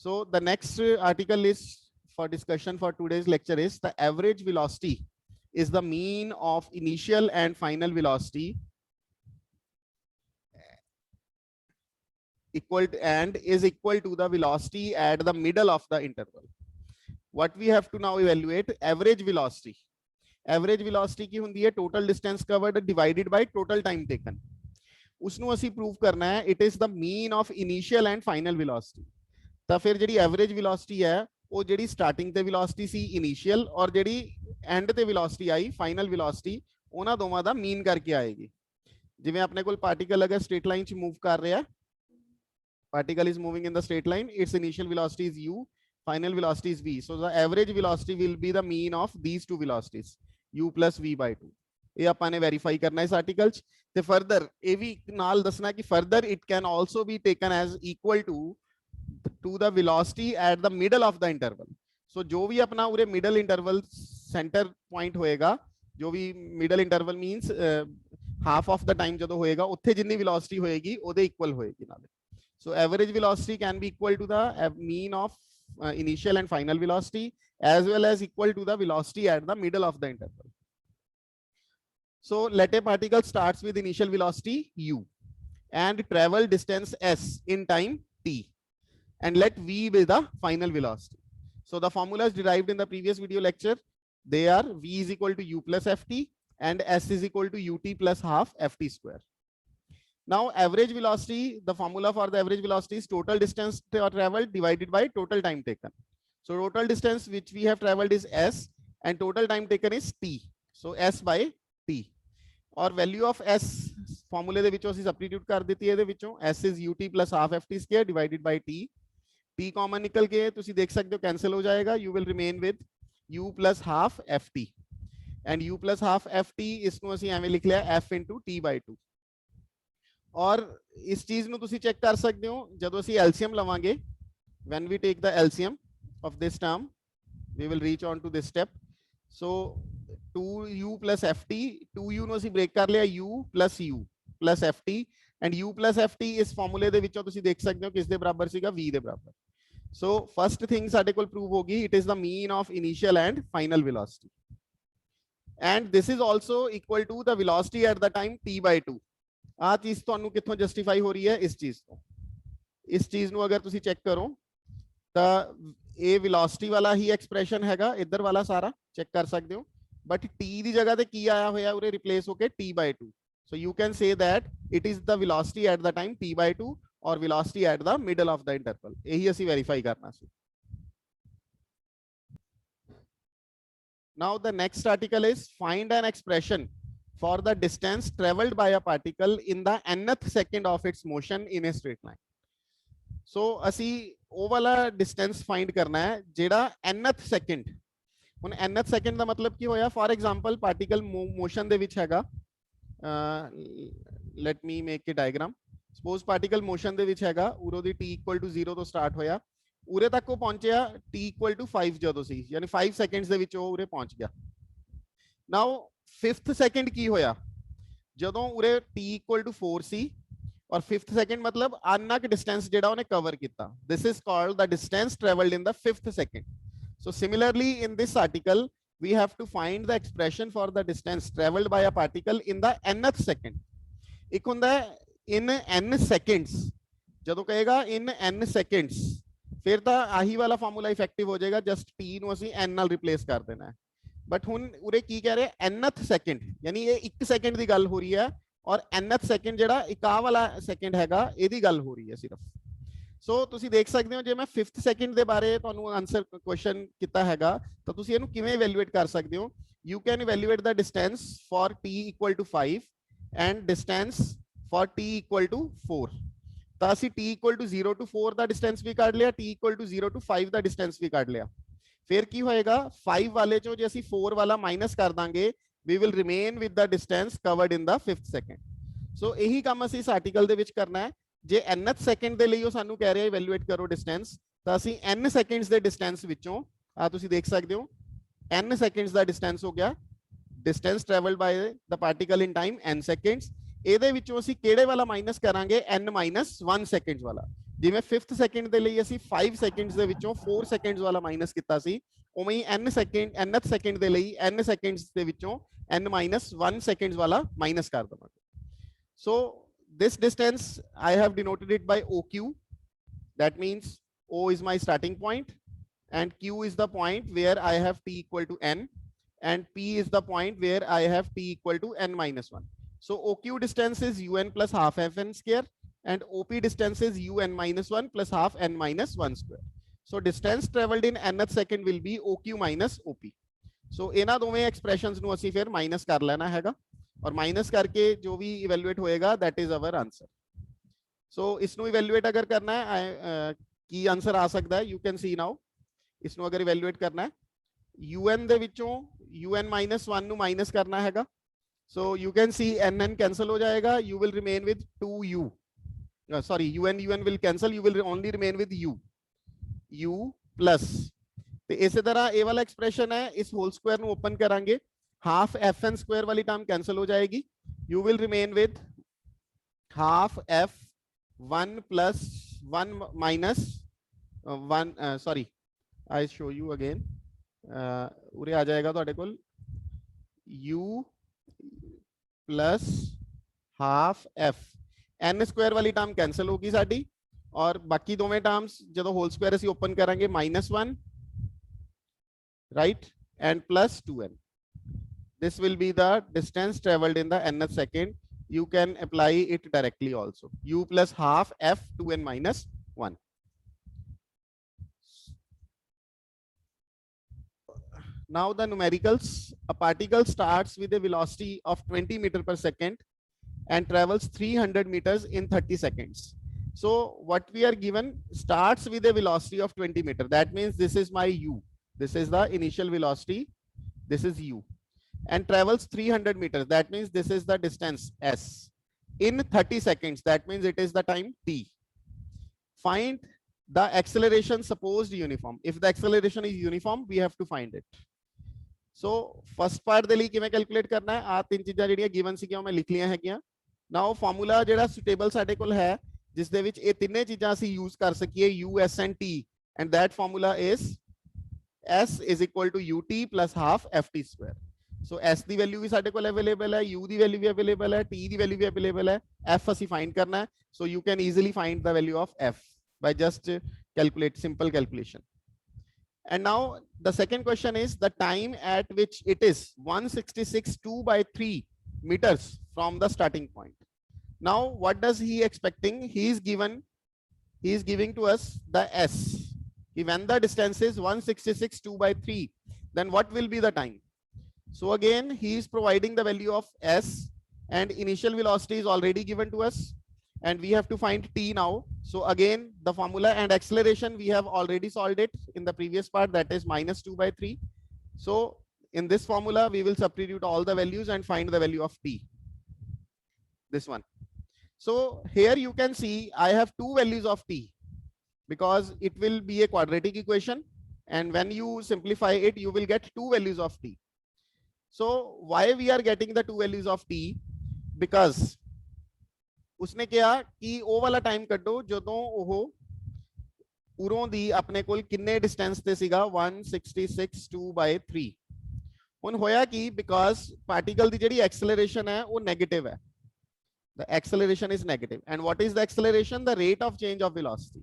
So the next article is for discussion for today's lecture is the average velocity is the mean of initial and final velocity is equal to the velocity at the middle of the interval. What we have to now evaluate average velocity. Average velocity की हुंदी है total distance covered divided by total time taken. उसनों ਅਸੀਂ prove करना है it is the mean of initial and final velocity. ਤਾਂ ਫਿਰ ਜਿਹੜੀ average velocity ਹੈ ਉਹ ਜਿਹੜੀ starting ਤੇ velocity ਸੀ initial ਔਰ ਜਿਹੜੀ end ਤੇ velocity ਆਈ final velocity ਉਹਨਾਂ ਦੋਵਾਂ ਦਾ mean ਕਰਕੇ ਆਏਗੀ। ਜਿਵੇਂ ਆਪਣੇ ਕੋਲ particle ਅਗਰ straight line ਚ move ਕਰ ਰਿਹਾ, particle is moving in the straight line, its initial velocity is u, final velocity is v. So the average velocity will be the mean of these two velocities, u plus v by 2. ये अपन ने verify करना है इस article च। ते further ये भी नाल दसना कि further it can also be taken as equal to the velocity at the middle of the interval. So जो भी अपना उरे middle interval center point होएगा, जो भी middle interval means half of the time ਜਦੋਂ होएगा उत्थे जितनी velocity होएगी ओदे equal होएगी नाले। So average velocity can be equal to the mean of initial and final velocity as well as equal to the velocity at the middle of the interval. So let a particle starts with initial velocity u and travel distance s in time t, and let v be the final velocity. So the formulas derived in the previous video lecture, they are v is equal to u plus ft and s is equal to ut plus half ft square. Now average velocity, the formula for the average velocity is total distance traveled divided by total time taken. So total distance which we have traveled is s and total time taken is t. So s by t. और value of s formula ਦੇ ਵਿੱਚੋਂ ਅਸੀਂ substitute ਕਰ ਦਿੱਤੀ ਹੈ ਇਹਦੇ ਵਿੱਚੋਂ s is ut plus half ft square divided by t. t common ਨਿਕਲ ਕੇ ਤੁਸੀਂ ਦੇਖ ਸਕਦੇ ਹੋ cancel ਹੋ ਜਾਏਗਾ, you will remain with u plus half ft and u plus half ft ਇਸ ਨੂੰ ਅਸੀਂ ਐਵੇਂ ਲਿਖ ਲਿਆ f into t by 2. और इस चीज ਨੂੰ ਤੁਸੀਂ ਚੈੱਕ ਕਰ ਸਕਦੇ ਹੋ ਜਦੋਂ ਅਸੀਂ LCM ਲਵਾਂਗੇ, when we take the LCM of this term we will reach on to this step. So 2u plus ft, 2u ਨੂੰ ਅਸੀਂ ਬ੍ਰੇਕ ਕਰ ਲਿਆ u plus ft and u plus ft ਇਸ ਫਾਰਮੂਲੇ ਦੇ ਵਿੱਚੋਂ ਤੁਸੀਂ ਦੇਖ ਸਕਦੇ ਹੋ ਕਿਸ ਦੇ ਬਰਾਬਰ ਸੀਗਾ, v ਦੇ ਬਰਾਬਰ. So first thing ਸਾਡੇ ਕੋਲ ਪ੍ਰੂਵ ਹੋ ਗਈ, it is the mean of initial and final velocity and this is also equal to the velocity at the time t by 2. ਆ ਚੀਜ਼ ਤੁਹਾਨੂੰ ਕਿੱਥੋਂ ਜਸਟੀਫਾਈ ਹੋ ਰਹੀ ਹੈ, ਇਸ ਚੀਜ਼ ਤੋਂ। ਇਸ ਚੀਜ਼ ਨੂੰ ਅਗਰ ਤੁਸੀਂ ਚੈੱਕ ਕਰੋ ਤਾਂ ਇਹ ਵੈਲੋਸਿਟੀ ਵਾਲਾ ਹੀ ਐਕਸਪ੍ਰੈਸ਼ਨ ਹੈਗਾ, ਇੱਧਰ ਵਾਲਾ ਸਾਰਾ ਚੈੱਕ ਕਰ ਸਕਦੇ ਹੋ, ਬਟ t ਦੀ ਜਗ੍ਹਾ ਤੇ ਕੀ ਆਇਆ ਹੋਇਆ ਉਰੇ ਰਿਪਲੇਸ ਹੋ ਕੇ t by 2. So you can say that it is the velocity at the time t by 2 ਔਰ velocity at the middle of the interval. ਇਹੀ ਅਸੀਂ ਵੈਰੀਫਾਈ ਕਰਨਾ ਸੀ। Now the next article is find an expression for the distance traveled by a particle in the nth second of its motion in a straight line. So ਅਸੀਂ ਉਹ ਵਾਲਾ distance find ਕਰਨਾ ਹੈ ਜਿਹੜਾ nth second, ਹੁਣ nth second ਦਾ ਮਤਲਬ ਕੀ ਹੋਇਆ, for example particle motion ਦੇ ਵਿੱਚ ਹੈਗਾ, let me make a diagram. Suppose particle motion ਦੇ ਵਿੱਚ ਹੈਗਾ, ਉਰੋਂ ਦੀ t equal to 0 ਤੋਂ start ਹੋਇਆ, ਉਰੇ ਤੱਕ ਉਹ ਪਹੁੰਚਿਆ t equal to 5 ਜਦੋਂ ਸੀ, ਯਾਨੀ 5 seconds ਦੇ ਵਿੱਚ ਉਹ ਉਰੇ ਪਹੁੰਚ ਗਿਆ। Now 5th second ਕੀ ਹੋਇਆ, ਜਦੋਂ ਉਰੇ t equal to 4 ਸੀ ਔਰ 5th second ਮਤਲਬ ਅੰਨਾ ਕਿ distance ਜਿਹੜਾ ਉਹਨੇ ਕਵਰ ਕੀਤਾ, this is called the distance traveled in the 5th second. So similarly in this article we have to find the expression for the distance traveled by a particle in the nth second. ਇੱਕ ਹੁੰਦਾ in n seconds, ਜਦੋਂ ਕਹੇਗਾ in n seconds ਫਿਰ ਤਾਂ ਆਹੀ ਵਾਲਾ formula effective ਹੋ ਜਾਏਗਾ, ਜਸਟ t ਨੂੰ ਅਸੀਂ n ਨਾਲ ਰਿਪਲੇਸ ਕਰ ਦੇਣਾ ਹੈ। ਬਟ ਹੁਣ ਉਰੇ ਕੀ ਕਹਿ ਰਹੇ, nth ਸੈਕਿੰਡ, ਯਾਨੀ ਇਹ 1 ਸੈਕਿੰਡ ਦੀ ਗੱਲ ਹੋ ਰਹੀ ਹੈ ਔਰ nth ਸੈਕਿੰਡ ਜਿਹੜਾ ਇਕਾ ਵਾਲਾ ਸੈਕਿੰਡ ਹੈਗਾ ਇਹਦੀ ਗੱਲ ਹੋ ਰਹੀ ਹੈ ਸਿਰਫ। ਸੋ ਤੁਸੀਂ ਦੇਖ ਸਕਦੇ ਹੋ ਜੇ ਮੈਂ 5th ਸੈਕਿੰਡ ਦੇ ਬਾਰੇ ਤੁਹਾਨੂੰ ਆਨਸਰ ਕੁਐਸਚਨ ਕੀਤਾ ਹੈਗਾ ਤਾਂ ਤੁਸੀਂ ਇਹਨੂੰ ਕਿਵੇਂ ਇਵੈਲੂਏਟ ਕਰ ਸਕਦੇ ਹੋ। You can evaluate the distance for t equal to 5 and distance for t equal to 4। ਤਾਂ ਅਸੀਂ t equal to 0 to 4 ਦਾ ਡਿਸਟੈਂਸ ਵੀ ਕੱਢ ਲਿਆ, t equal to 0 to 5 ਦਾ ਡਿਸਟੈਂਸ ਵੀ ਕੱਢ ਲਿਆ। ਫਿਰ ਕੀ ਹੋਏਗਾ, 5 ਵਾਲੇ ਚੋਂ ਜੇ ਅਸੀਂ 4 ਵਾਲਾ ਮਾਈਨਸ ਕਰ ਦਾਂਗੇ we will remain with the distance covered in the 5th second. So ਇਹੀ ਕੰਮ ਅਸੀਂ ਇਸ ਆਰਟੀਕਲ ਦੇ ਵਿੱਚ ਕਰਨਾ ਹੈ। ਜੇ nth ਸੈਕਿੰਡ ਦੇ ਲਈ ਉਹ ਸਾਨੂੰ ਕਹਿ ਰਿਹਾ ਇਵੈਲੂਏਟ ਕਰੋ ਡਿਸਟੈਂਸ, ਤਾਂ ਅਸੀਂ n ਸੈਕਿੰਡਸ ਦੇ ਡਿਸਟੈਂਸ ਵਿੱਚੋਂ ਆ ਤੁਸੀਂ ਦੇਖ ਸਕਦੇ ਹੋ n ਸੈਕਿੰਡਸ ਦਾ ਡਿਸਟੈਂਸ ਹੋ ਗਿਆ, distance traveled by the particle in time n seconds। ਇਹਦੇ ਵਿੱਚੋਂ ਅਸੀਂ ਕਿਹੜੇ ਵਾਲਾ ਮਾਈਨਸ ਕਰਾਂਗੇ, n minus 1 seconds ਵਾਲਾ, ਜਿਵੇਂ 5th ਸੈਕਿੰਡ ਦੇ ਲਈ ਅਸੀਂ 5 ਸੈਕਿੰਡਸ ਦੇ ਵਿੱਚੋਂ 4 ਸੈਕਿੰਡਸ ਵਾਲਾ ਮਾਈਨਸ ਕੀਤਾ ਸੀ, ਉਵੇਂ ਹੀ nth ਸੈਕਿੰਡ ਦੇ ਲਈ n ਸੈਕਿੰਡਸ ਦੇ ਵਿੱਚੋਂ n-1 ਸੈਕਿੰਡਸ ਵਾਲਾ ਮਾਈਨਸ ਕਰ ਦਵਾਂਗੇ। ਸੋ this distance I have denoted it by OQ. That means O is my starting point and Q is the point where I have t equal to n, and P is the point where I have t equal to n-1. So OQ distance is un plus half fn square and OP distance is un-1 plus half n-1 square. So distance traveled in nth second will be OQ minus OP. So इना दोवें expressions ਨੂੰ ਅਸੀਂ ਫਿਰ minus कर लेना हैगा और minus करके जो भी इवेल्युएट होएगा that is our answer. So इसनु इवेल्युएट अगर करना है की आंसर आ सकता है, यू कैन सी नाउ इसनु अगर इवेल्युएट करना है un ਦੇ ਵਿੱਚੋਂ un-1 ਨੂੰ माइनस करना हैगा। So you can C n cancel हो जाएगा, you will remain with 2u, sorry un will cancel, you will only remain with u plus ਤੇ ਇਸੇ ਤਰ੍ਹਾਂ ਇਹ ਵਾਲਾ एक्सप्रेशन है, इस होल स्क्वायर ਨੂੰ ओपन करांगे, हाफ fn स्क्वायर वाली टर्म कैंसिल हो जाएगी, you will remain with half f1 plus 1 minus 1 sorry I show you again, उरे आ जाएगा ਤੁਹਾਡੇ ਕੋਲ u plus half f, n square वाली टर्म कैंसिल होगी साडी और बाकी दोवें टर्म्स ਜਦੋਂ होल स्क्वायर ਅਸੀਂ ओपन करांगे -1 right and plus 2n. This will be the distance traveled in the nth second. You can apply it directly also. U plus half f 2n minus 1. Now the numericals. A particle starts with a velocity of 20 meter per second and travels 300 meters in 30 seconds. So what we are given starts with a velocity of 20 meter. That means this is my u. This is the initial velocity. This is u. And travels 300 meters. That means this is the distance s in 30 seconds. That means it is the time t. Find the acceleration supposed uniform. If the acceleration is uniform, we have to find it. So first part ਦੇ ਲਈ ਕਿਵੇਂ calculate ਕਰਨਾ ਹੈ, ਆ ਤਿੰਨ ਚੀਜ਼ਾਂ ਜਿਹੜੀਆਂ given ਸੀਗੀਆਂ ਮੈਂ ਲਿਖ ਲਈਆਂ ਹੈਗੀਆਂ। ਨਾਓ ਫਾਰਮੂਲਾ ਜਿਹੜਾ ਸੁਟੇਬਲ ਸਾਡੇ ਕੋਲ ਹੈ ਜਿਸ ਦੇ ਵਿੱਚ ਇਹ ਤਿੰਨੇ ਚੀਜ਼ਾਂ ਅਸੀਂ ਯੂਜ਼ ਕਰ ਸਕੀਏ, u s and t, and that formula is s is equal to ut plus half ft square. So s the value ਵੀ ਸਾਡੇ ਕੋਲ ਅਵੇਲੇਬਲ ਹੈ, u ਦੀ ਵੈਲਿਊ ਵੀ ਅਵੇਲੇਬਲ ਹੈ, t ਦੀ ਵੈਲਿਊ ਵੀ ਅਵੇਲੇਬਲ ਹੈ, f ਅਸੀਂ ਫਾਈਂਡ ਕਰਨਾ ਹੈ। So you can easily find the value of f by just calculate simple calculation. And now the second question is the time at which it is 166/2/3 meters from the starting point. Now what does he expecting? He is giving to us the s. When the distance is 166/2/3, then what will be the time? So again he is providing the value of s and initial velocity is already given to us and we have to find t now. So again the formula and acceleration we have already solved it in the previous part, that is -2/3. So in this formula we will substitute all the values and find the value of t, this one. So here you can see I have two values of t because it will be a quadratic equation and when you simplify it you will get two values of t. So why we are getting the two values of t? Because उसने किया कि ਉਹ ਵਾਲਾ time ਕੱਢੋ ਜਦੋਂ ਉਹ ਉਰੋਂ ਦੀ ਆਪਣੇ ਕੋਲ ਕਿੰਨੇ ਡਿਸਟੈਂਸ ਤੇ ਸੀਗਾ 166/2/3। ਹੁਣ ਹੋਇਆ ਕਿ ਬਿਕਾਜ਼ ਪਾਰਟੀਕਲ ਦੀ ਜਿਹੜੀ ਐਕਸਲਰੇਸ਼ਨ ਹੈ ਉਹ ਨੈਗੇਟਿਵ ਹੈ, the acceleration is negative, and what is the acceleration? The rate of change of velocity.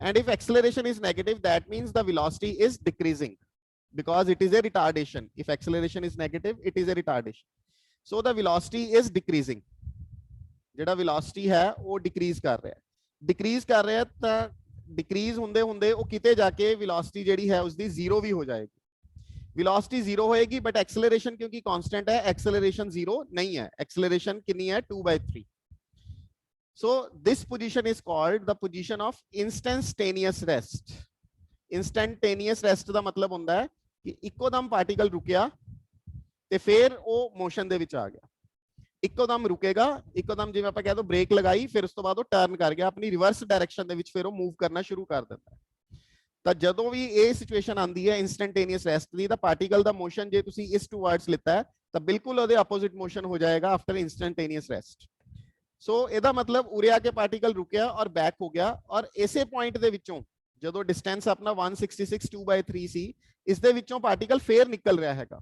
And if acceleration is negative, that means the velocity is decreasing because it is a retardation. If acceleration is negative, it is a retardation. So the velocity is decreasing. ਜਿਹੜਾ velocity ਹੈ ਉਹ decrease ਕਰ ਰਿਹਾ ਹੈ, decrease ਕਰ ਰਿਹਾ ਤਾਂ decrease ਹੁੰਦੇ ਹੁੰਦੇ ਉਹ ਕਿਤੇ ਜਾ ਕੇ velocity ਜਿਹੜੀ ਹੈ ਉਸਦੀ zero ਵੀ ਹੋ ਜਾਏਗੀ। velocity zero ਹੋਏਗੀ but acceleration ਕਿਉਂਕਿ constant ਹੈ, acceleration zero ਨਹੀਂ ਹੈ, acceleration ਕਿੰਨੀ ਹੈ 2/3. So this position is called the position of instantaneous rest. Instantaneous rest ਦਾ ਮਤਲਬ ਹੁੰਦਾ ਹੈ ਕਿ ਇੱਕੋਦਮ ਪਾਰਟੀਕਲ ਰੁਕਿਆ ਤੇ ਫਿਰ ਉਹ ਮੋਸ਼ਨ ਦੇ ਵਿੱਚ ਆ ਗਿਆ। ਇੱਕੋਦਮ ਰੁਕੇਗਾ, ਇੱਕੋਦਮ ਜਿਵੇਂ ਆਪਾਂ ਕਹਿ ਦੋ ਬ੍ਰੇਕ ਲਗਾਈ, ਫਿਰ ਉਸ ਤੋਂ ਬਾਅਦ ਉਹ ਟਰਨ ਕਰ ਗਿਆ ਆਪਣੀ ਰਿਵਰਸ ਡਾਇਰੈਕਸ਼ਨ ਦੇ ਵਿੱਚ, ਫਿਰ ਉਹ ਮੂਵ ਕਰਨਾ ਸ਼ੁਰੂ ਕਰ ਦਿੰਦਾ ਹੈ। ਤਾਂ ਜਦੋਂ ਵੀ ਇਹ ਸਿਚੁਏਸ਼ਨ ਆਉਂਦੀ ਹੈ ਇੰਸਟੈਂਟੇਨੀਅਸ ਰੈਸਟ ਦੀ, ਤਾਂ ਪਾਰਟੀਕਲ ਦਾ ਮੋਸ਼ਨ ਜੇ ਤੁਸੀਂ ਇਸ ਟੂਵਰਡਸ ਲਿੱਤਾ ਹੈ ਤਾਂ ਬਿਲਕੁਲ ਉਹਦੇ ਆਪੋਜ਼ਿਟ ਮੋਸ਼ਨ ਹੋ ਜਾਏਗਾ ਆਫਟਰ ਇੰਸਟੈਂਟੇਨੀਅਸ ਰੈਸਟ। सो ਇਹਦਾ मतलब ਉਰੇ ਆ ਕੇ ਪਾਰਟੀਕਲ ਰੁਕਿਆ ਔਰ ਬੈਕ ਹੋ ਗਿਆ ਔਰ ਇਸੇ ਪੁਆਇੰਟ ਦੇ ਵਿੱਚੋਂ ਜਦੋਂ ਡਿਸਟੈਂਸ ਆਪਣਾ 166 2/3 ਸੀ ਇਸ ਦੇ ਵਿੱਚੋਂ ਪਾਰਟੀਕਲ ਫੇਰ ਨਿਕਲ ਰਿਹਾ ਹੈਗਾ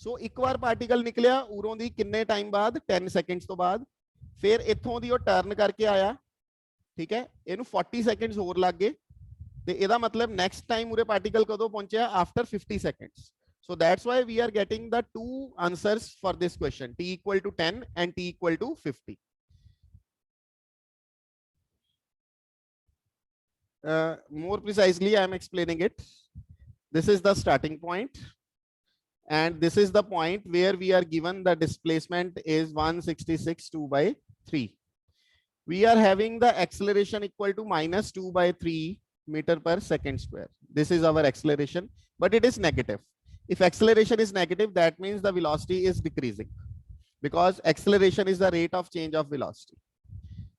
ਸੋ ਇੱਕ ਵਾਰ ਪਾਰਟੀਕਲ ਨਿਕਲਿਆ ਉਰੋਂ ਦੀ ਕਿੰਨੇ ਟਾਈਮ ਬਾਅਦ 10 ਸੈਕਿੰਡਸ ਤੋਂ ਬਾਅਦ ਫਿਰ ਇੱਥੋਂ ਦੀ ਉਹ ਟਰਨ ਕਰਕੇ ਆਇਆ ਠੀਕ ਹੈ ਇਹਨੂੰ 40 ਸੈਕਿੰਡਸ ਹੋਰ ਲੱਗ ਗਏ ਤੇ ਇਹਦਾ ਮਤਲਬ ਨੈਕਸਟ ਟਾਈਮ ਉਰੇ ਪਾਰਟੀਕਲ ਕਦੋਂ ਪਹੁੰਚਿਆ after 50 seconds so that's why we are getting the two answers for this question t equal to 10 and t equal to 50 more precisely I am explaining it this is the starting point and this is the point where we are given the displacement is 166 2/3 we are having the acceleration equal to minus 2/3 meter per second square this is our acceleration but it is negative if acceleration is negative that means the velocity is decreasing because acceleration is the rate of change of velocity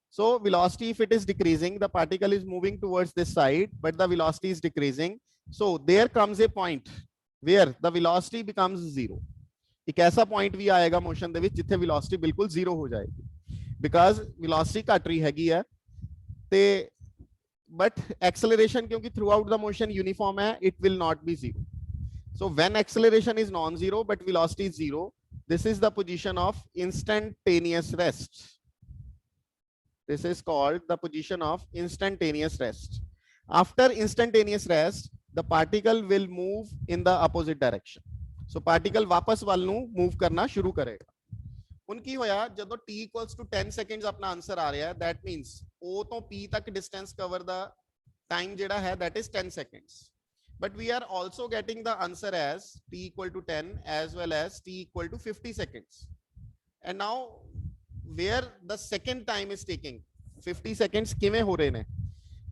so velocity if it is decreasing the particle is moving towards this side but the velocity is decreasing so there comes a point where the velocity becomes zero एक ऐसा point भी आएगा motion ਦੇ ਵਿੱਚ ਜਿੱਥੇ velocity बिल्कुल zero हो जाएगी because velocity घट रही हैगी है ते but acceleration क्योंकि throughout the motion uniform है it will not be zero so when acceleration is non-zero but velocity is zero this is the position of instantaneous rest this is called the position of instantaneous rest after instantaneous rest the particle will move in the opposite direction so particle वापस वाल ਨੂੰ move करना शुरू करेगा ਹੁਣ ਕੀ ਹੋਇਆ ਜਦੋਂ t equals to 10 seconds ਆਪਣਾ ਆਨਸਰ ਆ ਰਿਹਾ ਹੈ that means o ਤੋਂ p ਤੱਕ distance cover ਦਾ time ਜਿਹੜਾ ਹੈ that is 10 seconds but we are also getting the answer as t equal to 10 as well as t equal to 50 seconds and now where the second time is taking 50 seconds ਕਿਵੇਂ ਹੋ ਰਹੇ ਨੇ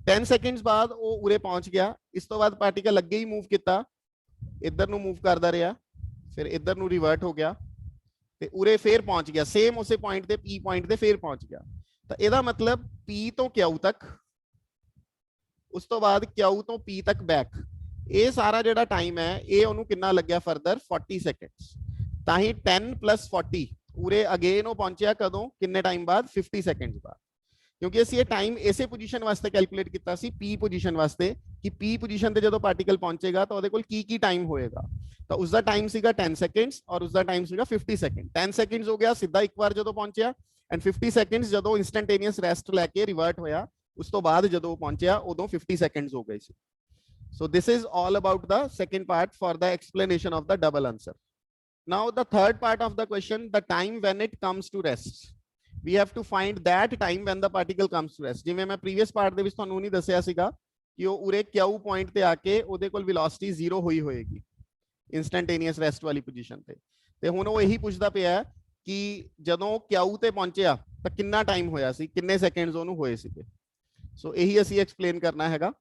10 seconds ਬਾਅਦ ਉਹ ਉਰੇ ਪਹੁੰਚ ਗਿਆ ਇਸ ਤੋਂ ਬਾਅਦ ਪਾਰਟੀਕਲ ਅੱਗੇ ਹੀ ਮੂਵ ਕੀਤਾ ਇੱਧਰ ਨੂੰ ਮੂਵ ਕਰਦਾ ਰਿਹਾ ਫਿਰ ਇੱਧਰ ਨੂੰ ਰਿਵਰਟ ਹੋ ਗਿਆ ਤੇ ਉਰੇ ਫੇਰ ਪਹੁੰਚ ਗਿਆ ਸੇਮ ਉਸੇ ਪੁਆਇੰਟ ਤੇ p ਪੁਆਇੰਟ ਤੇ ਫੇਰ ਪਹੁੰਚ ਗਿਆ ਤਾਂ ਇਹਦਾ ਮਤਲਬ p ਤੋਂ q ਤੱਕ ਉਸ ਤੋਂ ਬਾਅਦ q ਤੋਂ p ਤੱਕ ਬੈਕ ਇਹ ਸਾਰਾ ਜਿਹੜਾ ਟਾਈਮ ਹੈ ਇਹ ਉਹਨੂੰ ਕਿੰਨਾ ਲੱਗਿਆ ਫਰਦਰ 40 ਸੈਕਿੰਡਸ ਤਾਂ ਹੀ 10 + 40 ਉਰੇ ਅਗੇਨ ਉਹ ਪਹੁੰਚਿਆ ਕਦੋਂ ਕਿੰਨੇ ਟਾਈਮ ਬਾਅਦ 50 ਸੈਕਿੰਡਸ ਬਾਅਦ ਕਿਉਂਕਿ ਅਸੀਂ ਇਹ ਟਾਈਮ ਇਸੇ ਪੋਜੀਸ਼ਨ ਵਾਸਤੇ ਕੈਲਕੂਲੇਟ ਕੀਤਾ ਸੀ p ਪੋਜੀਸ਼ਨ ਵਾਸਤੇ ਕਿ p ਪੋਜੀਸ਼ਨ ਤੇ ਜਦੋਂ ਪਾਰਟੀਕਲ ਪਹੁੰਚੇਗਾ ਤਾਂ ਉਹਦੇ ਕੋਲ ਕੀ ਟਾਈਮ ਹੋਏਗਾ ਤਾਂ ਉਸ ਦਾ ਟਾਈਮ ਸੀਗਾ 10 ਸੈਕਿੰਡਸ ਔਰ ਉਸ ਦਾ ਟਾਈਮ ਸੀਗਾ 50 ਸੈਕਿੰਡ 10 ਸੈਕਿੰਡਸ ਹੋ ਗਿਆ ਸਿੱਧਾ ਇੱਕ ਵਾਰ ਜਦੋਂ ਪਹੁੰਚਿਆ ਐਂਡ 50 ਸੈਕਿੰਡਸ ਜਦੋਂ ਇਨਸਟੈਂਟੇਨੀਅਸ ਰੈਸਟ ਲੈ ਕੇ ਰਿਵਰਟ ਹੋਇਆ ਉਸ ਤੋਂ ਬਾਅਦ ਜਦੋਂ ਪਹੁੰਚਿਆ ਉਦੋਂ 50 ਸੈਕਿੰਡਸ ਹੋ ਗਏ ਸੀ so this is all about the second part for the explanation of the double answer now the third part of the question the time when it comes to rest we have to find that time when the particle comes to rest ਜਿਵੇਂ ਮੈਂ previous part ਦੇ ਵਿੱਚ ਤੁਹਾਨੂੰ ਨਹੀਂ ਦੱਸਿਆ ਸੀਗਾ ਕਿ ਉਹ ਉਰੇ q ਪੁਆਇੰਟ ਤੇ ਆ ਕੇ ਉਹਦੇ ਕੋਲ velocity 0 ਹੋਈ ਹੋਏਗੀ instantaneous rest ਵਾਲੀ ਪੋਜੀਸ਼ਨ ਤੇ ਹੁਣ ਉਹ ਇਹੀ ਪੁੱਛਦਾ ਪਿਆ ਕਿ ਜਦੋਂ q ਤੇ ਪਹੁੰਚਿਆ ਤਾਂ ਕਿੰਨਾ ਟਾਈਮ ਹੋਇਆ ਸੀ ਕਿੰਨੇ ਸੈਕਿੰਡਸ ਉਹਨੂੰ ਹੋਏ ਸੀਗੇ ਸੋ ਇਹੀ ਅਸੀਂ ਐਕਸਪਲੇਨ ਕਰਨਾ ਹੈਗਾ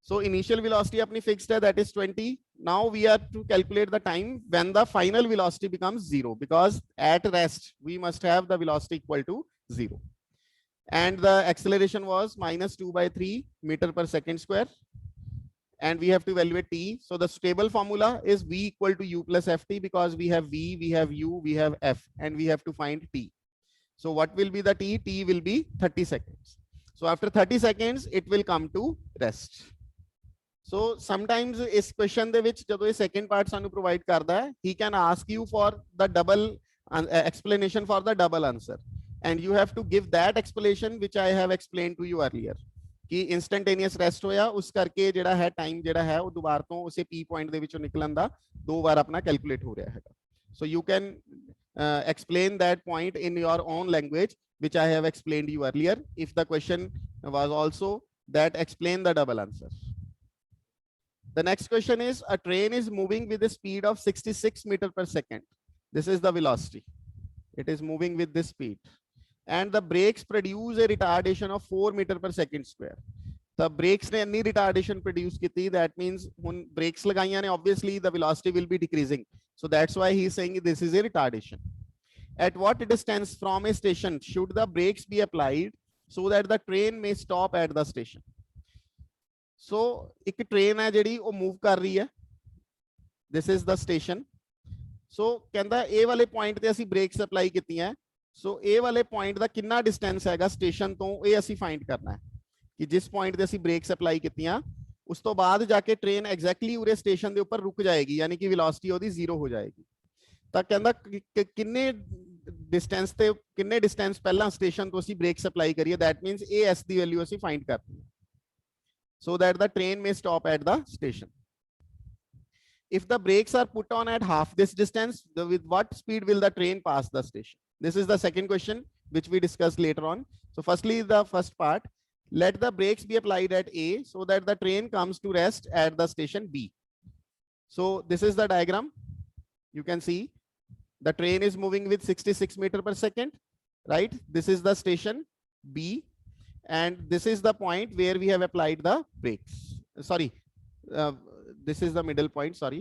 so initial velocity apni fixed hai that is 20 now we are to calculate the time when the final velocity becomes 0 because at rest we must have the velocity equal to 0 and the acceleration was minus 2/3 meter per second square and we have to evaluate t so the stable formula is v equal to u plus ft because we have v we have u we have f and we have to find t so what will be the t will be 30 seconds so after 30 seconds it will come to rest so sometimes is question ਦੇ ਵਿੱਚ ਜਦੋਂ ਇਹ second part ਸਾਨੂੰ provide ਕਰਦਾ ਹੈ he can ask you for the double explanation for the double answer and you have to give that explanation which I have explained to you earlier ਕਿ instantaneous rest ਹੋਇਆ ਉਸ ਕਰਕੇ ਜਿਹੜਾ ਹੈ time ਜਿਹੜਾ ਹੈ ਉਹ ਦੁਬਾਰਾ ਤੋਂ ਉਸੇ p point ਦੇ ਵਿੱਚੋਂ ਨਿਕਲਣ ਦਾ ਦੋ ਵਾਰ ਆਪਣਾ calculate ਹੋ ਰਿਹਾ ਹੈਗਾ so you can explain that point in your own language which I have explained you earlier if the question was also that explain the double answer the next question is a train is moving with a speed of 66 meter per second this is the velocity it is moving with this speed and the brakes produce a retardation of 4 meter per second square the brakes ne anni retardation produce kiti that means hun brakes lagaiyan ne obviously the velocity will be decreasing so that's why he is saying this is a retardation at what distance from a station should the brakes be applied so that the train may stop at the station so ਇੱਕ train ਹੈ ਜਿਹੜੀ ਉਹ move ਕਰ ਰਹੀ ਹੈ this is the station so ਕਹਿੰਦਾ ਇਹ ਵਾਲੇ point ਤੇ ਅਸੀਂ brakes apply ਕੀਤੀਆਂ ਸੋ ਇਹ ਵਾਲੇ ਪੁਆਇੰਟ ਦਾ ਕਿੰਨਾ ਡਿਸਟੈਂਸ ਹੈਗਾ ਸਟੇਸ਼ਨ ਤੋਂ, ਇਹ ਅਸੀਂ ਫਾਈਂਡ ਕਰਨਾ ਹੈ ਕਿ ਜਿਸ ਪੁਆਇੰਟ ਤੇ ਅਸੀਂ ਬ੍ਰੇਕਸ ਅਪਲਾਈ ਕੀਤੀਆਂ ਉਸ ਤੋਂ ਬਾਅਦ ਜਾ ਕੇ ਟ੍ਰੇਨ ਐਗਜ਼ੈਕਟਲੀ ਉਰੇ ਸਟੇਸ਼ਨ ਦੇ ਉੱਪਰ ਰੁਕ ਜਾਏਗੀ, ਯਾਨੀ ਕਿ ਵੈਲੋਸਿਟੀ ਉਹਦੀ 0 ਹੋ ਜਾਏਗੀ। ਤਾਂ ਕਹਿੰਦਾ ਕਿੰਨੇ ਡਿਸਟੈਂਸ ਤੇ ਕਿੰਨੇ ਡਿਸਟੈਂਸ ਪਹਿਲਾਂ ਸਟੇਸ਼ਨ ਤੋਂ ਅਸੀਂ ਬ੍ਰੇਕਸ ਅਪਲਾਈ ਕਰੀਏ, that means AS the value ਅਸੀਂ ਫਾਈਂਡ ਕਰਨੀ ਹੈ, so that the train may stop at the station. If the brakes are put on at half this distance, with what speed will the train pass the station? This is the second question which we discussed later on. So firstly, the first part, let the brakes be applied at A so that the train comes to rest at the station B. So this is the diagram. You can see the train is moving with 66 meters per second, right? This is the station B. And this is the point where we have applied the brakes. Sorry, this is the middle point. Sorry,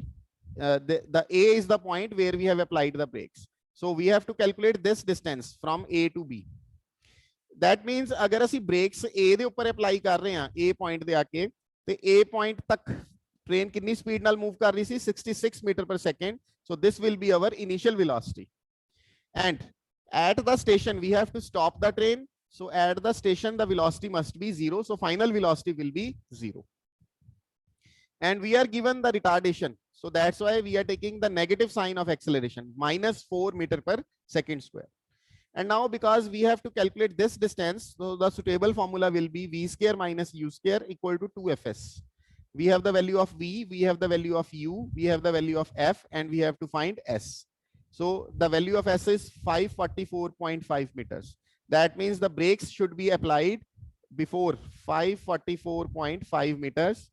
the A is the point where we have applied the brakes. So we have to calculate this distance from A to B. That means अगर ਅਸੀਂ brakes A ਦੇ ਉੱਪਰ apply ਕਰ ਰਹੇ ਹਾਂ A point ਦੇ ਆਕੇ ਤੇ A point ਤੱਕ train ਕਿੰਨੀ speed ਨਾਲ move ਕਰ ਰਹੀ ਸੀ 66 meter per second. So this will be our initial velocity. And at the station we have to stop the train. So at the station, the velocity must be 0. So final velocity will be 0. And we are given the retardation. So that's why we are taking the negative sign of acceleration, minus 4 meters per second square. And now because we have to calculate this distance, so the suitable formula will be V square minus U square equal to 2Fs. We have the value of V, we have the value of U, we have the value of F, and we have to find S. So the value of S is 544.5 meters. That means the brakes should be applied before 544.5 meters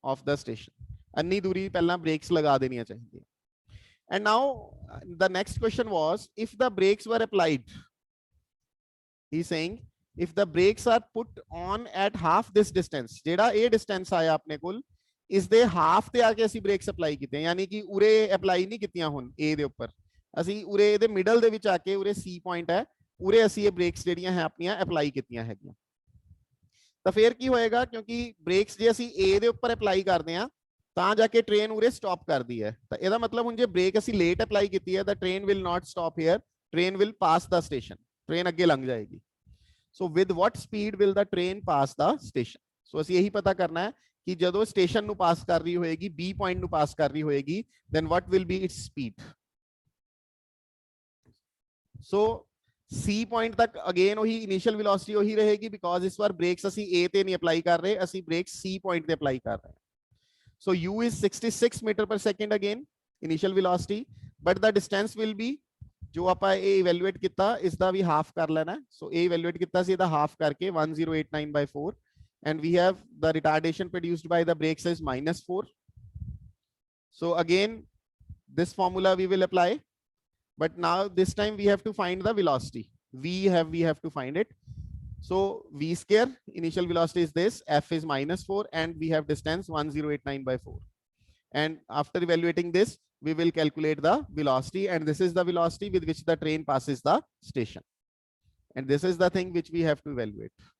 of the station. अन्नी दूरी पहला brakes लगा देनी चाहिए. And now the next question was, if the brakes were applied, he's saying if the brakes are put on at half this distance, जेड़ा ये distance आया अपने कोल, इस दे half ते आके असी brakes apply कीते हैं, यानी कि उरे apply नहीं कीतियां हुन A दे ऊपर, असी उरे दे middle दे विच आके उरे C point है, ਉਰੇ ਅਸੀਂ ਇਹ ਬ੍ਰੇਕਸ ਜਿਹੜੀਆਂ ਹੈ ਆਪਣੀਆਂ ਅਪਲਾਈ ਕੀਤੀਆਂ ਹੈਗੀਆਂ। ਤਾਂ ਫੇਰ ਕੀ ਹੋਏਗਾ, ਕਿਉਂਕਿ ਬ੍ਰੇਕਸ ਜੇ ਅਸੀਂ A ਦੇ ਉੱਪਰ ਅਪਲਾਈ ਕਰਦੇ ਆ ਤਾਂ ਜਾ ਕੇ ਟ੍ਰੇਨ ਉਰੇ ਸਟਾਪ ਕਰਦੀ ਹੈ। ਤਾਂ ਇਹਦਾ ਮਤਲਬ ਹੁਣ ਜੇ ਬ੍ਰੇਕ ਅਸੀਂ ਲੇਟ ਅਪਲਾਈ ਕੀਤੀ ਹੈ ਤਾਂ train will not stop here, train will pass the station, train ਅੱਗੇ ਲੰਘ ਜਾਏਗੀ। So with what speed will the train pass the station? So ਅਸੀਂ ਇਹੀ ਪਤਾ ਕਰਨਾ ਹੈ ਕਿ ਜਦੋਂ ਸਟੇਸ਼ਨ ਨੂੰ ਪਾਸ ਕਰ ਰਹੀ ਹੋਏਗੀ, B ਪੁਆਇੰਟ ਨੂੰ ਪਾਸ ਕਰ ਰਹੀ ਹੋਏਗੀ, then what will be its speed? So C point तक अगेन वही इनिशियल वेलोसिटी वही रहेगी, बिकॉज इस बार ब्रेक्स ਅਸੀਂ A ਤੇ ਨਹੀਂ ਅਪਲਾਈ ਕਰ ਰਹੇ, ਅਸੀਂ ब्रेक्स C point ਤੇ ਅਪਲਾਈ ਕਰ ਰਹੇ ਹਾਂ। So U is 66 meter per second again initial velocity, but the distance will be जो ਆਪਾਂ ਇਹ ਇਵੈਲੂਏਟ ਕੀਤਾ ਇਸ ਦਾ ਵੀ ਹਾਫ ਕਰ ਲੈਣਾ। ਸੋ ਇਹ ਇਵੈਲੂਏਟ ਕੀਤਾ ਸੀ ਇਹਦਾ ਹਾਫ ਕਰਕੇ 1089/4, and we have the retardation produced by the brakes is -4. So again this formula we will apply. But now this time we have to find the velocity. We have to find it. So V square initial velocity is this, F is -4, and we have distance 1089/4. And after evaluating this, we will calculate the velocity, and this is the velocity with which the train passes the station. And this is the thing which we have to evaluate.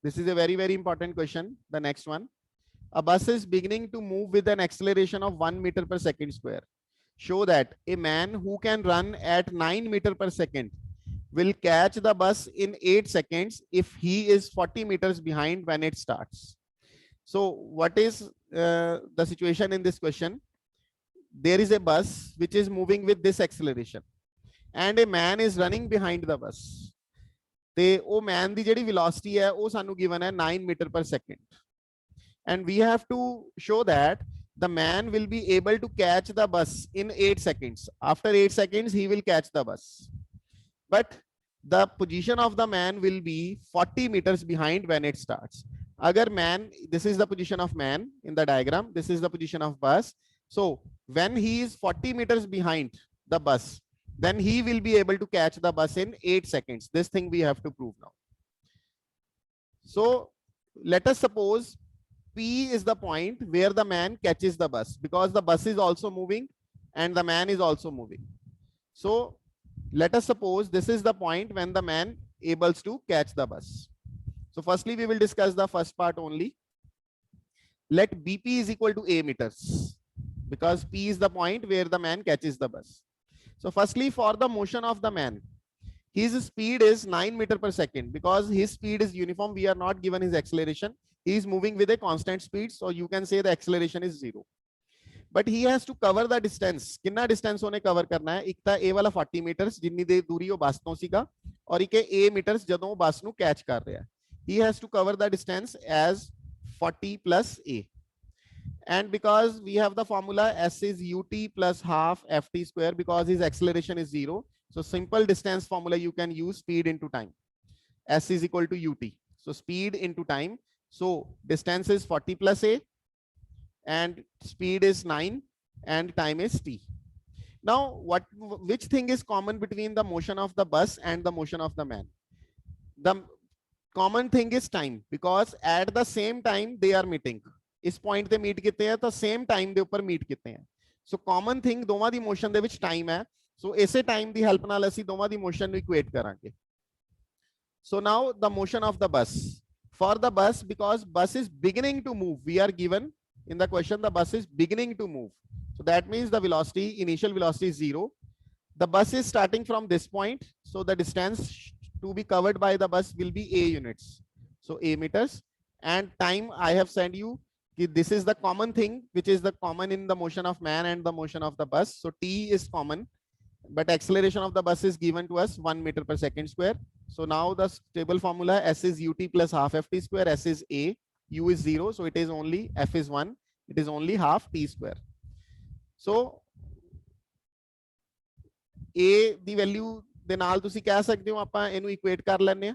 This is a very, very important question. The next one. A bus is beginning to move with an acceleration of 1 meter per second square. Show that a man who can run at 9 meters per second will catch the bus in 8 seconds if he is 40 meters behind when it starts. So what is the situation in this question? There is a bus which is moving with this acceleration and a man is running behind the bus. ਤੇ ਉਹ man ਦੀ ਜਿਹੜੀ velocity ਹੈ ਉਹ ਸਾਨੂੰ given ਹੈ 9 meter per second. And we have to show that the man will be able to catch the bus in 8 seconds. After 8 seconds, he will catch the bus. But the position of the man will be 40 meters behind when it starts. Agar man, this is the position of man in the diagram. This is the position of bus. So when he is 40 meters behind the bus, then he will be able to catch the bus in 8 seconds. This thing we have to prove now. So let us suppose P is the point where the man catches the bus, because the bus is also moving and the man is also moving. So let us suppose this is the point when the man able to catch the bus. So firstly, we will discuss the first part only. Let BP is equal to A meters, because P is the point where the man catches the bus. So firstly, for the motion of the man, his speed is 9 meter per second. Because his speed is uniform, we are not given his acceleration. He is moving with a constant speed, so you can say the acceleration is 0. But he has to cover the distance. कितना distance ਉਹਨੇ cover करना है? एक ਤਾਂ ਇਹ ਵਾਲਾ 40 meters ਜਿੰਨੀ ਦੇ ਦੂਰੀ ਉਹ ਬੱਸ ਤੋਂ ਸੀਗਾ, ਔਰ ਇੱਕ A meters ਜਦੋਂ ਉਹ ਬੱਸ ਨੂੰ catch ਕਰ ਰਿਹਾ. He has to cover the distance as 40 plus A. And because we have the formula S is ut plus half ft square, because his acceleration is 0. So simple distance formula you can use, speed into time. S is equal to ut. So speed into time. So distance is 40 plus A and speed is 9 and time is t. Now which thing is common between the motion of the bus and the motion of the man? The common thing is time, because at the same time they are meeting. इस point ਤੇ meat ਕੀਤੇ ਆ ਤਾਂ same time ਦੇ ਉੱਪਰ meat ਕੀਤੇ ਆ. ਸੋ common thing ਦੋਵਾਂ ਦੀ ਮੋਸ਼ਨ ਦੇ ਵਿੱਚ ਟਾਈਮ ਹੈ. ਸੋ ਇਸੇ ਟਾਈਮ ਦੀ ਹੈਲਪ ਨਾਲ ਅਸੀਂ ਦੋਵਾਂ ਦੀ ਮੋਸ਼ਨ ਨੂੰ ਇਕੁਏਟ ਕਰਾਂਗੇ. So now the motion of the bus. For the bus, because bus is beginning to move, we are given in the question the bus is beginning to move. So that means the velocity, initial velocity is 0. The bus is starting from this point, so the distance to be covered by the bus will be A units. So A meters. And time I have sent you, this is the common thing which is the common in the motion of man and the motion of the bus. So t is common, but acceleration of the bus is given to us 1 meter per second square. So now the stable formula S is ut plus half ft square. S is A, u is 0, so it is only f is 1, it is only half t square. So A the value ਦੇ ਨਾਲ ਤੁਸੀਂ ਕਹਿ ਸਕਦੇ ਹੋ ਆਪਾਂ ਇਹਨੂੰ ਇਕੁਏਟ ਕਰ ਲੈਂਦੇ ਆ.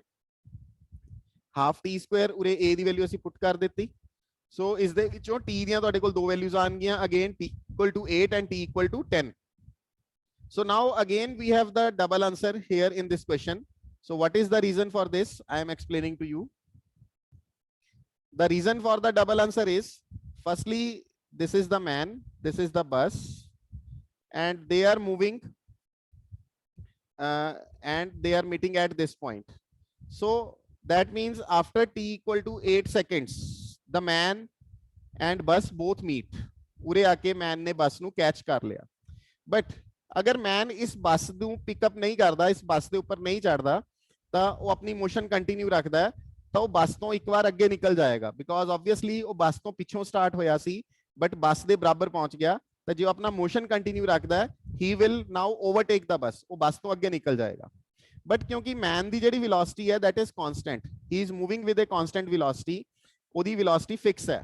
ਹਾਫ ਟੀ ਸਕੁਅਰ ਉਰੇ A ਦੀ ਵੈਲਿਊ ਅਸੀਂ ਪੁੱਟ ਕਰ ਦਿੱਤੀ. So is the t ਦੀਆਂ ਤੁਹਾਡੇ ਕੋਲ ਦੋ values ਆਣਗੀਆਂ, again t equal to 8 and t equal to 10. So now again we have the double answer here in this question. So what is the reason for this? I am explaining to you. The reason for the double answer is, firstly, this is the man, this is the bus, and they are moving and they are meeting at this point. So that means after t equal to 8 seconds, the man and bus both meet. उरे आके man ने बस ਨੂੰ catch कर लिया. But अगर man इस बस ਨੂੰ पिकअप नहीं करता, इस बस ਦੇ ਉੱਪਰ नहीं चढ़ता, ਤਾਂ ਉਹ ਆਪਣੀ ਮੋਸ਼ਨ ਕੰਟੀਨਿਊ ਰੱਖਦਾ ਹੈ, ਤਾਂ ਉਹ ਬੱਸ ਤੋਂ ਇੱਕ ਵਾਰ ਅੱਗੇ ਨਿਕਲ ਜਾਏਗਾ. ਬਿਕੋਜ਼ ਆਬਵੀਅਸਲੀ ਉਹ ਬੱਸ ਤੋਂ ਪਿੱਛੋਂ ਸਟਾਰਟ ਹੋਇਆ ਸੀ, ਬਟ ਬੱਸ ਦੇ ਬਰਾਬਰ ਪਹੁੰਚ ਗਿਆ. ਤਾਂ ਜੇ ਉਹ ਆਪਣਾ ਮੋਸ਼ਨ ਕੰਟੀਨਿਊ ਰੱਖਦਾ ਹੈ, ਹੀ ਵਿਲ ਨਾਓ ਓਵਰਟੇਕ ਦਾ ਬੱਸ, ਉਹ ਬੱਸ ਤੋਂ ਅੱਗੇ ਨਿਕਲ ਜਾਏਗਾ. ਬਟ ਕਿਉਂਕਿ ਮੈਨ ਦੀ ਜਿਹੜੀ ਵੈਲੋਸਿਟੀ ਹੈ, that is constant, he is moving with a constant velocity, ਉਹਦੀ ਵੈਲੋਸਿਟੀ ਫਿਕਸ ਹੈ.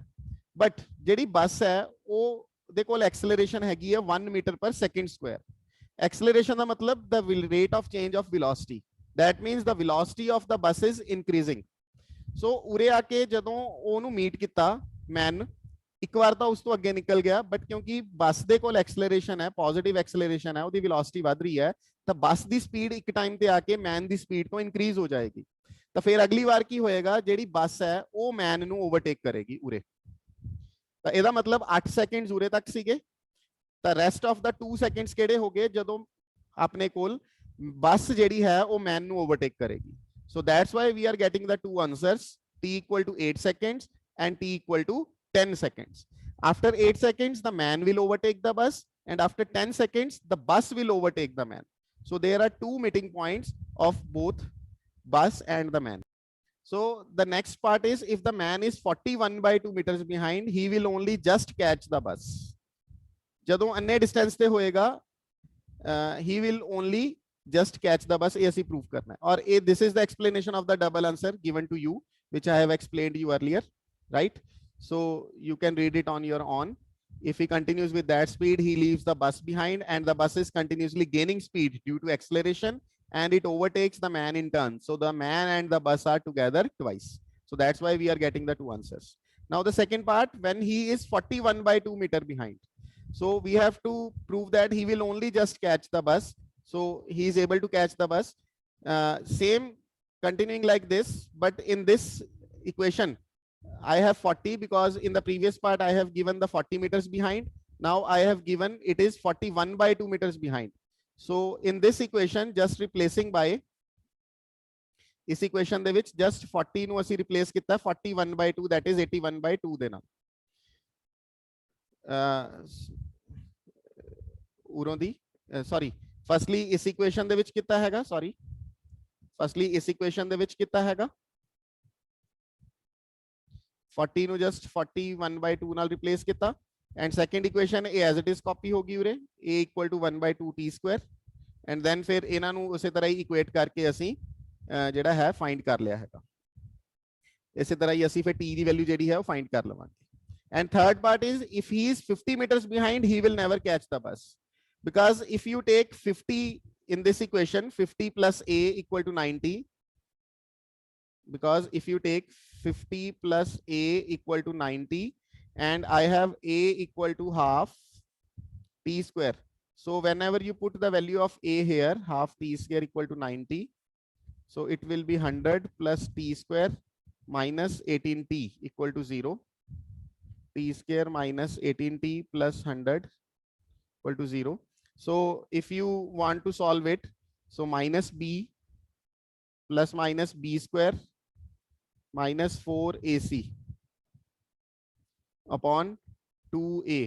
ਬਟ ਜਿਹੜੀ ਬੱਸ ਹੈ ਉਹਦੇ ਕੋਲ ਐਕਸਲਰੇਸ਼ਨ ਹੈਗੀ ਹੈ 1 ਮੀਟਰ ਪਰ ਸੈਕਿੰਡ ਸਕੁਅਰ. ਐਕਸਲਰੇਸ਼ਨ ਦਾ ਮਤਲਬ the rate of change of velocity. That means the velocity of the bus is increasing. So ਉਰੇ ਆ ਕੇ ਜਦੋਂ ਉਹਨੂੰ ਮੀਟ ਕੀਤਾ ਮੈਨ, ਇੱਕ ਵਾਰ ਤਾਂ ਉਸ ਤੋਂ ਅੱਗੇ ਨਿਕਲ ਗਿਆ, ਬਟ ਕਿਉਂਕਿ ਬੱਸ ਦੇ ਕੋਲ ਐਕਸਲਰੇਸ਼ਨ ਹੈ, ਪੋਜ਼ਿਟਿਵ ਐਕਸਲਰੇਸ਼ਨ ਹੈ, ਉਹਦੀ ਵੈਲੋਸਿਟੀ ਵੱਧ ਰਹੀ ਹੈ, ਤਾਂ ਬੱਸ ਦੀ ਸਪੀਡ ਇੱਕ ਟਾਈਮ ਤੇ ਆ ਕੇ ਮੈਨ ਦੀ ਸਪੀਡ ਤੋਂ ਇਨਕਰੀਜ਼ ਹੋ ਜਾਏਗੀ. ਤਾਂ ਫਿਰ ਅਗਲੀ ਵਾਰ ਕੀ ਹੋਏਗਾ, ਜਿਹੜੀ ਬੱਸ ਹੈ ਉਹ ਮੈਨ ਨੂੰ ਓਵਰਟੇਕ ਕਰੇਗੀ ਉਰੇ. ਤਾਂ ਇਹਦਾ ਮਤਲਬ 8 ਸੈਕਿੰਡਸ ਉਰੇ ਤੱਕ ਸੀਗੇ, ਤਾਂ ਰੈਸਟ ਆਫ ਦਾ 2 ਸੈਕਿੰਡਸ ਕਿਹੜੇ ਹੋ ਗਏ ਜਦੋਂ ਆਪਣੇ ਕੋਲ बस ਜਿਹੜੀ ਹੈ ਉਹ मैन ਨੂੰ ओवरटेक करेगी. So that's why we are getting the two answers, t equal to 8 seconds and t equal to 10 seconds. After 8 seconds the man will overtake the bus, and after 10 seconds the bus will overtake the man. So there are two meeting points of both bus and the man. So the next part is, if the man is 41/2 meters behind, he will only just catch the bus. ਜਦੋਂ अन्य distance ਤੇ ਹੋਏਗਾ, he will only just catch the bus. ऐसे prove करना है. और this is the explanation of the double answer given to you, which I have explained you earlier, right? So you can read it on your own. If he continues with that speed, he leaves the bus behind, and the bus is continuously gaining speed due to acceleration, and it overtakes the man in turn. So the man and the bus are together twice. So that's why we are getting the two answers. Now the second part, when he is 41/2 meter behind. So we have to prove that he will only just catch the bus. So he is able to catch the bus. Same continuing like this, but in this equation I have 40, because in the previous part I have given the 40 meters behind. Now I have given it is 41/2 meters behind. So in this equation, just replacing by इस equation ਦੇ ਵਿੱਚ just 40 ਨੂੰ ਅਸੀਂ replace ਕੀਤਾ 41/2, that is 81/2 ਦੇ ਨਾਲ. ਉਰੋਂ ਦੀ sorry, firstly इस equation ਦੇ ਵਿੱਚ कितना हैगा, sorry, ਫਸਟਲੀ ਇਸ ਇਕੁਏਸ਼ਨ ਦੇ ਵਿੱਚ ਕਿਤਾ ਹੈਗਾ 40 ਨੂੰ ਜਸਟ 41/2 ਨਾਲ ਰਿਪਲੇਸ ਕੀਤਾ ਐਂਡ ਸੈਕੰਡ ਇਕੁਏਸ਼ਨ ਇਹ ਐਜ਼ ਇਟ ਇਜ਼ ਕਾਪੀ ਹੋ ਗਈ ਉਰੇ a equal to 1/2 t square and then ਫਿਰ ਇਹਨਾਂ ਨੂੰ ਉਸੇ ਤਰ੍ਹਾਂ ਹੀ ਇਕੁਏਟ ਕਰਕੇ ਅਸੀਂ ਜਿਹੜਾ ਹੈ ਫਾਈਂਡ ਕਰ ਲਿਆ ਹੈਗਾ ਇਸੇ ਤਰ੍ਹਾਂ ਹੀ ਅਸੀਂ ਫਿਰ t ਦੀ ਵੈਲਿਊ ਜਿਹੜੀ ਹੈ ਉਹ ਫਾਈਂਡ ਕਰ ਲਵਾਂਗੇ and third part is if he is 50 meters behind he will never catch the bus because if you take 50 in this equation 50 plus a equal to 90 because if you take 50 plus a equal to 90 and I have a equal to half t square so whenever you put the value of a here half t square equal to 90 so it will be 100 plus t square minus 18t equal to 0 t square minus 18t plus 100 equal to 0 so if you want to solve it so minus b plus minus b square minus 4ac upon 2a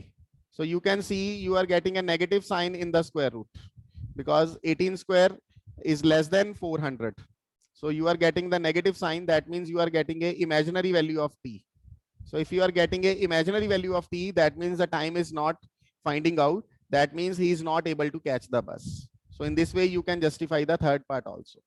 so you can see you are getting a negative sign in the square root because 18 square is less than 400 so you are getting the negative sign that means you are getting a imaginary value of t. So if you are getting a imaginary value of t, that means the time is not finding out. That means he is not able to catch the bus. So in this way, you can justify the third part also.